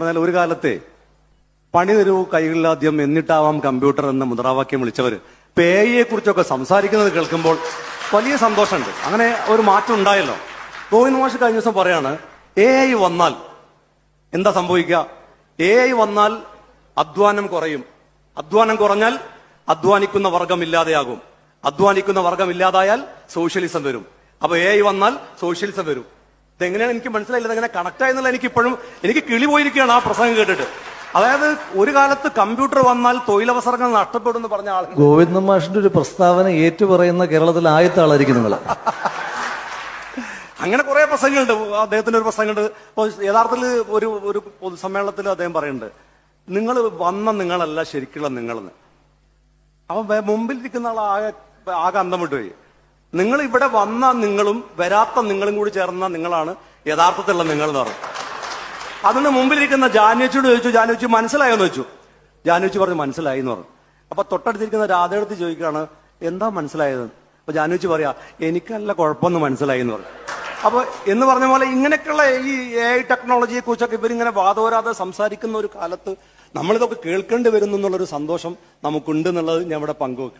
എന്നാൽ ഒരു കാലത്തെ പണി തരൂ കൈകളിലാദ്യം എന്നിട്ടാവാം കമ്പ്യൂട്ടർ എന്ന മുദ്രാവാക്യം വിളിച്ചവര് പേയെ കുറിച്ചൊക്കെ സംസാരിക്കുന്നത് കേൾക്കുമ്പോൾ വലിയ സന്തോഷമുണ്ട്. അങ്ങനെ ഒരു മാറ്റം ഉണ്ടായല്ലോ. ഗോവിന്ദ് മാഷ് കഴിഞ്ഞ ദിവസം പറയാണ്, AI വന്നാൽ എന്താ സംഭവിക്കുക? AI വന്നാൽ അധ്വാനം കുറയും. അധ്വാനം കുറഞ്ഞാൽ അധ്വാനിക്കുന്ന വർഗം ഇല്ലാതെയാകും. അധ്വാനിക്കുന്ന വർഗം ഇല്ലാതായാൽ സോഷ്യലിസം വരും. അപ്പൊ AI വന്നാൽ സോഷ്യലിസം വരും. ഇതെങ്ങനെയാണ് എനിക്ക് മനസ്സിലായില്ല, എങ്ങനെ കണക്ട് ആയെന്നുള്ള എനിക്ക് കിളി പോയിരിക്കുകയാണ് ആ പ്രസംഗം കേട്ടിട്ട്. അതായത് ഒരു കാലത്ത് കമ്പ്യൂട്ടർ വന്നാൽ തൊഴിലവസരങ്ങൾ നഷ്ടപ്പെടും എന്ന് പറഞ്ഞ ആൾ ഗോവിന്ദ മാഷിന്റെ ഒരു പ്രസ്താവന ഏറ്റുപറയുന്ന കേരളത്തിൽ ആദ്യത്തെ ആളായിരിക്കും നിങ്ങൾ. അങ്ങനെ കുറെ പ്രസംഗങ്ങളുണ്ട്. അദ്ദേഹത്തിന്റെ ഒരു പ്രസംഗമുണ്ട്. യഥാർത്ഥത്തിൽ ഒരു പൊതുസമ്മേളനത്തിൽ അദ്ദേഹം പറയുന്നുണ്ട്, നിങ്ങൾ വന്ന നിങ്ങളല്ല ശരിക്കുള്ള നിങ്ങളെന്ന്. അപ്പൊ മുമ്പിലിരിക്കുന്ന ആൾ ആകെ അന്തം വിട്ടുപോയി. നിങ്ങൾ ഇവിടെ വന്ന നിങ്ങളും വരാത്ത നിങ്ങളും കൂടി ചേർന്ന നിങ്ങളാണ് യഥാർത്ഥത്തിലുള്ള നിങ്ങൾ എന്ന് പറഞ്ഞു. അതിന് മുമ്പിലിരിക്കുന്ന ജാനുവച്ചിയോട് ചോദിച്ചു, ജാനുവച്ചി മനസ്സിലായോന്ന് ചോദിച്ചു. ജാനുവച്ചി പറഞ്ഞു മനസ്സിലായി എന്ന് പറഞ്ഞു. അപ്പൊ തൊട്ടടുത്തിരിക്കുന്ന രാധയെടുത്ത് ചോദിക്കുകയാണ്, എന്താ മനസ്സിലായത്? അപ്പൊ ജാനുവച്ചി പറയാ, എനിക്കല്ല കുഴപ്പമൊന്നും മനസ്സിലായി എന്ന് പറഞ്ഞു. അപ്പൊ എന്ന് പറഞ്ഞ പോലെ ഇങ്ങനെയൊക്കെയുള്ള ഈ AI ടെക്നോളജിയെ കുറിച്ചൊക്കെ ഇവരിങ്ങനെ വാദോരാതെ സംസാരിക്കുന്ന ഒരു കാലത്ത് നമ്മളിതൊക്കെ കേൾക്കേണ്ടി വരുന്നു എന്നുള്ളൊരു സന്തോഷം നമുക്കുണ്ട് എന്നുള്ളത് ഞാൻ ഇവിടെ പങ്കുവെക്കുക.